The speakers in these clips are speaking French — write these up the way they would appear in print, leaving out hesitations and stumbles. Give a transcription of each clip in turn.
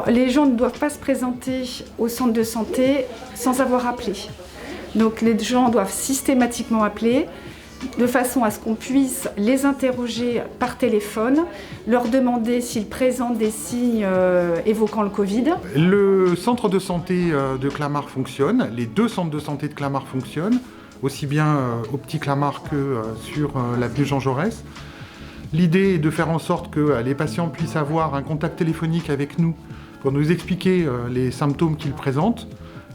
Les gens ne doivent pas se présenter au centre de santé sans avoir appelé. Donc les gens doivent systématiquement appeler de façon à ce qu'on puisse les interroger par téléphone, leur demander s'ils présentent des signes évoquant le Covid. Le centre de santé de Clamart fonctionne, les deux centres de santé de Clamart fonctionnent, aussi bien au Petit Clamart que sur l'avenue Jean Jaurès. L'idée est de faire en sorte que les patients puissent avoir un contact téléphonique avec nous pour nous expliquer les symptômes qu'ils présentent.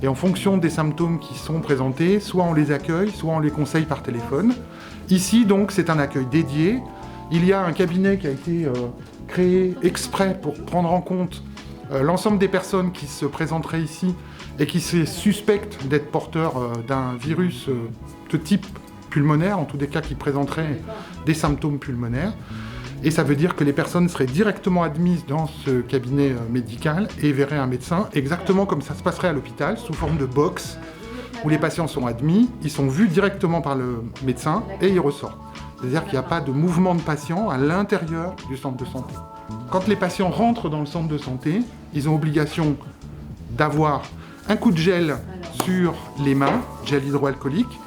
Et en fonction des symptômes qui sont présentés, soit on les accueille, soit on les conseille par téléphone. Ici, donc, c'est un accueil dédié. Il y a un cabinet qui a été créé exprès pour prendre en compte l'ensemble des personnes qui se présenteraient ici et qui se suspectent d'être porteurs d'un virus de type pulmonaire, en tous les cas qui présenteraient des symptômes pulmonaires. Et ça veut dire que les personnes seraient directement admises dans ce cabinet médical et verraient un médecin, exactement comme ça se passerait à l'hôpital, sous forme de box, où les patients sont admis, ils sont vus directement par le médecin et ils ressortent. C'est-à-dire qu'il n'y a pas de mouvement de patient à l'intérieur du centre de santé. Quand les patients rentrent dans le centre de santé, ils ont obligation d'avoir un coup de gel sur les mains, gel hydroalcoolique,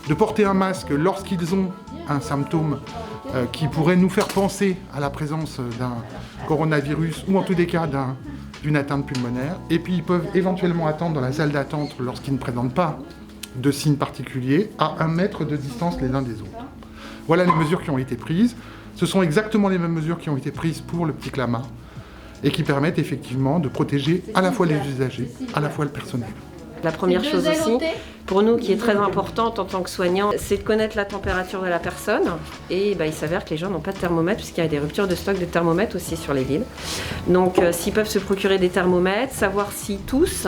de porter un masque lorsqu'ils ont un symptôme qui pourrait nous faire penser à la présence d'un coronavirus ou en tous les cas d'une atteinte pulmonaire. Et puis ils peuvent éventuellement attendre dans la salle d'attente lorsqu'ils ne présentent pas de signes particuliers à 1 mètre de distance les uns des autres. Voilà les mesures qui ont été prises. Ce sont exactement les mêmes mesures qui ont été prises pour le Petit Clamart et qui permettent effectivement de protéger à la fois les usagers, à la fois le personnel. La première chose aussi, pour nous, qui est très importante en tant que soignants, c'est de connaître la température de la personne. Et il s'avère que les gens n'ont pas de thermomètre, puisqu'il y a des ruptures de stock de thermomètres aussi sur les villes. Donc s'ils peuvent se procurer des thermomètres, savoir s'ils toussent.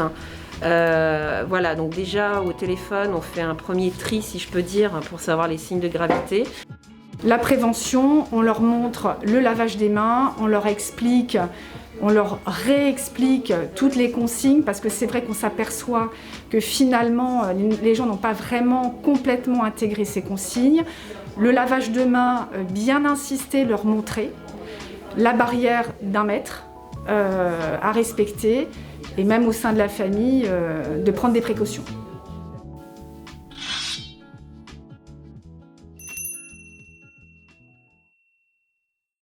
Voilà, donc déjà au téléphone, on fait un premier tri, si je peux dire, pour savoir les signes de gravité. La prévention, on leur montre le lavage des mains, on leur explique, on leur réexplique toutes les consignes parce que c'est vrai qu'on s'aperçoit que finalement les gens n'ont pas vraiment complètement intégré ces consignes. Le lavage de mains, bien insister, leur montrer. La barrière d'1 mètre à respecter et même au sein de la famille de prendre des précautions.